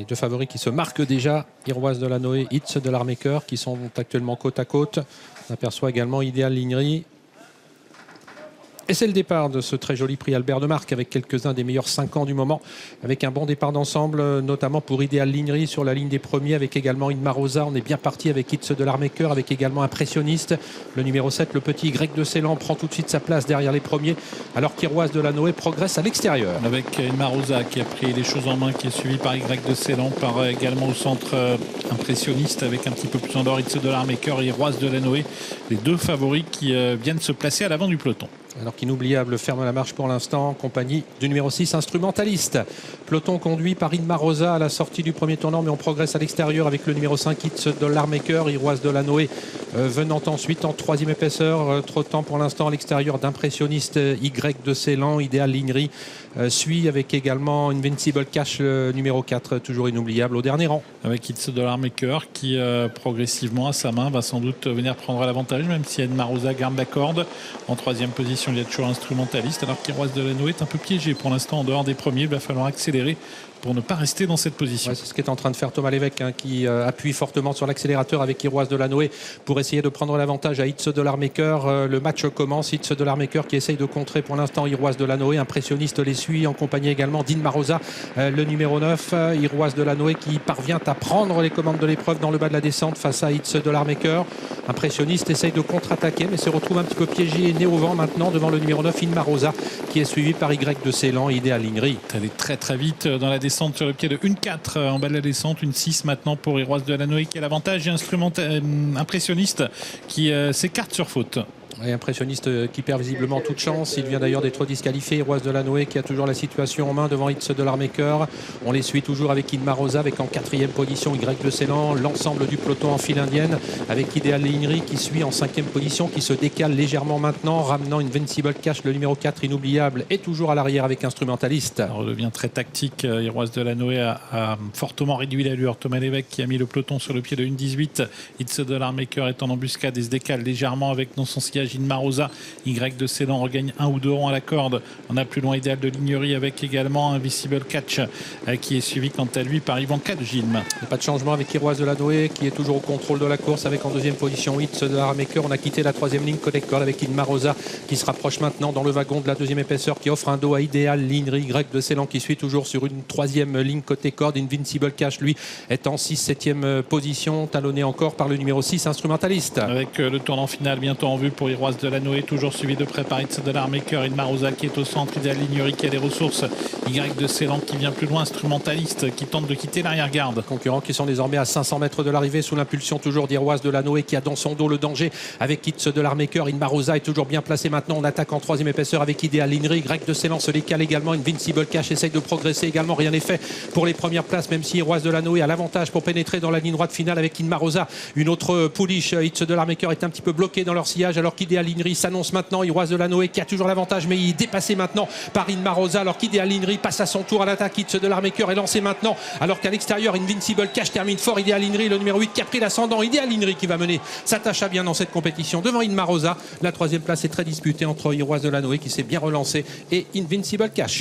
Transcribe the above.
Les deux favoris qui se marquent déjà, Iroise de la Noé, Hits de l'Armaker, qui sont actuellement côte à côte. On aperçoit également Idéal Lignery. Et c'est le départ de ce très joli prix Albert de Marque avec quelques-uns des meilleurs 5 ans du moment, avec un bon départ d'ensemble, notamment pour Idéal Lignery sur la ligne des premiers, avec également Inma Rosa. On est bien parti avec Hits de l'Armaker, avec également Impressionniste. Le numéro 7, le petit Y de Ceylan, prend tout de suite sa place derrière les premiers, alors qu'Iroise de la Noé progresse à l'extérieur. Avec Inma Rosa qui a pris les choses en main, qui est suivi par Y de Ceylan, par également au centre Impressionniste, avec un petit peu plus en dehors Hits de l'Armaker et Iroise de la Noé. Les deux favoris qui viennent se placer à l'avant du peloton. Alors qu'Inoubliable ferme la marche pour l'instant en compagnie du numéro 6, Instrumentaliste. Peloton conduit par Inma Rosa à la sortie du premier tournant, mais on progresse à l'extérieur avec le numéro 5, Hits de l'Armaker. Iroise de la Noé venant ensuite en troisième épaisseur. Trop de temps pour l'instant à l'extérieur d'Impressionniste. Y de Ceylan, Idéal Lignery suit avec également Invincible Cash, le numéro 4, toujours Inoubliable au dernier rang. Avec Hits de l'Armaker qui progressivement à sa main va sans doute venir prendre l'avantage, même si Inma Rosa garde la corde. En troisième position, il y a toujours Instrumentaliste, alors qu'Iroise de la Noé est un peu piégé pour l'instant en dehors des premiers. Il va falloir accélérer pour ne pas rester dans cette position. Ouais, c'est ce qu'est en train de faire Thomas Lévesque, qui appuie fortement sur l'accélérateur avec Iroise de la Noé pour essayer de prendre l'avantage à Hits de l'Armaker. Le match commence. Hits de l'Armaker qui essaye de contrer pour l'instant Iroise de la Noé. Impressionniste les suit en compagnie également d'Inma Rosa, le numéro 9. Iroise de la Noé qui parvient à prendre les commandes de l'épreuve dans le bas de la descente face à Hits de l'Armaker. Impressionniste essaye de contre-attaquer mais se retrouve un petit peu piégé et né au vent maintenant devant le numéro 9, Inma Rosa, qui est suivi par Y de Ceylan et Idéal Lignery. Elle est très très vite dans la descente sur le pied de 1-4 en bas de la descente, 1-6 maintenant pour Iroise de la Noé qui a l'avantage, et Impressionniste qui s'écarte sur faute. Et Impressionniste qui perd visiblement toute chance. Il vient d'ailleurs d'être disqualifié. Iroise de la Noé qui a toujours la situation en main devant Hits de l'Armaker. On les suit toujours avec Inma Rosa, avec en quatrième position Y de Ceylan. L'ensemble du peloton en file indienne avec Idéal Lignery qui suit en cinquième position, qui se décale légèrement maintenant, ramenant Invincible Cash, le numéro 4, Inoubliable, et toujours à l'arrière avec Instrumentaliste. Ça redevient très tactique. Iroise de la Noé a fortement réduit l'allure. Thomas Lévesque qui a mis le peloton sur le pied de 1-18. Hits de l'Armaker est en embuscade et se décale légèrement avec dans son sillage Inma Rosa. Y de Ceylan regagne 1 ou 2 rangs à la corde. On a plus loin Idéal de Lignery avec également Invisible Catch qui est suivi quant à lui par Ivanka de Gilles. Il n'y a pas de changement avec Iroise de la Noé qui est toujours au contrôle de la course avec en deuxième position Hits de l'Armaker. On a quitté la troisième ligne côté corde avec Inma Rosa qui se rapproche maintenant dans le wagon de la deuxième épaisseur, qui offre un dos à Idéal Lignery. Y de Ceylan qui suit toujours sur une troisième ligne côté corde. Invincible Cash lui est en 6-7e position, talonné encore par le numéro 6, Instrumentaliste. Avec le tournant final bientôt en vue pour Iroise de la Noé, toujours suivi de près par Hits de l'Armaker. Inma Rosa qui est au centre, Idéal Lignery qui a les ressources, Y de Ceylan qui vient plus loin, Instrumentaliste qui tente de quitter l'arrière-garde. Concurrents qui sont désormais à 500 mètres de l'arrivée sous l'impulsion toujours d'Iroise de la Noé qui a dans son dos le danger avec Hits de l'Armaker. Inma Rosa est toujours bien placé maintenant. On attaque en troisième épaisseur avec Idéal Lignery. Y de Ceylan se décale également. Invincible Cash essaye de progresser également. Rien n'est fait pour les premières places, même si Iroise de la Noé a l'avantage pour pénétrer dans la ligne droite finale avec Inma Rosa. Une autre pouliche, Hits de l'Armaker, est un petit peu bloqué dans leur sillage alors qu'Idéal Lignery s'annonce maintenant. Iroise de la Noé qui a toujours l'avantage, mais il est dépassé maintenant par Inma Rosa alors qu'Idéal Lignery passe à son tour à l'attaque. Hits de l'Armaker est lancé maintenant alors qu'à l'extérieur Invincible Cash termine fort. Idéal Lignery, le numéro 8, qui a pris l'ascendant. Idéal Lignery qui va mener sa tâche à bien dans cette compétition devant Inma Rosa. La troisième place est très disputée entre Iroise de la Noé qui s'est bien relancé et Invincible Cash.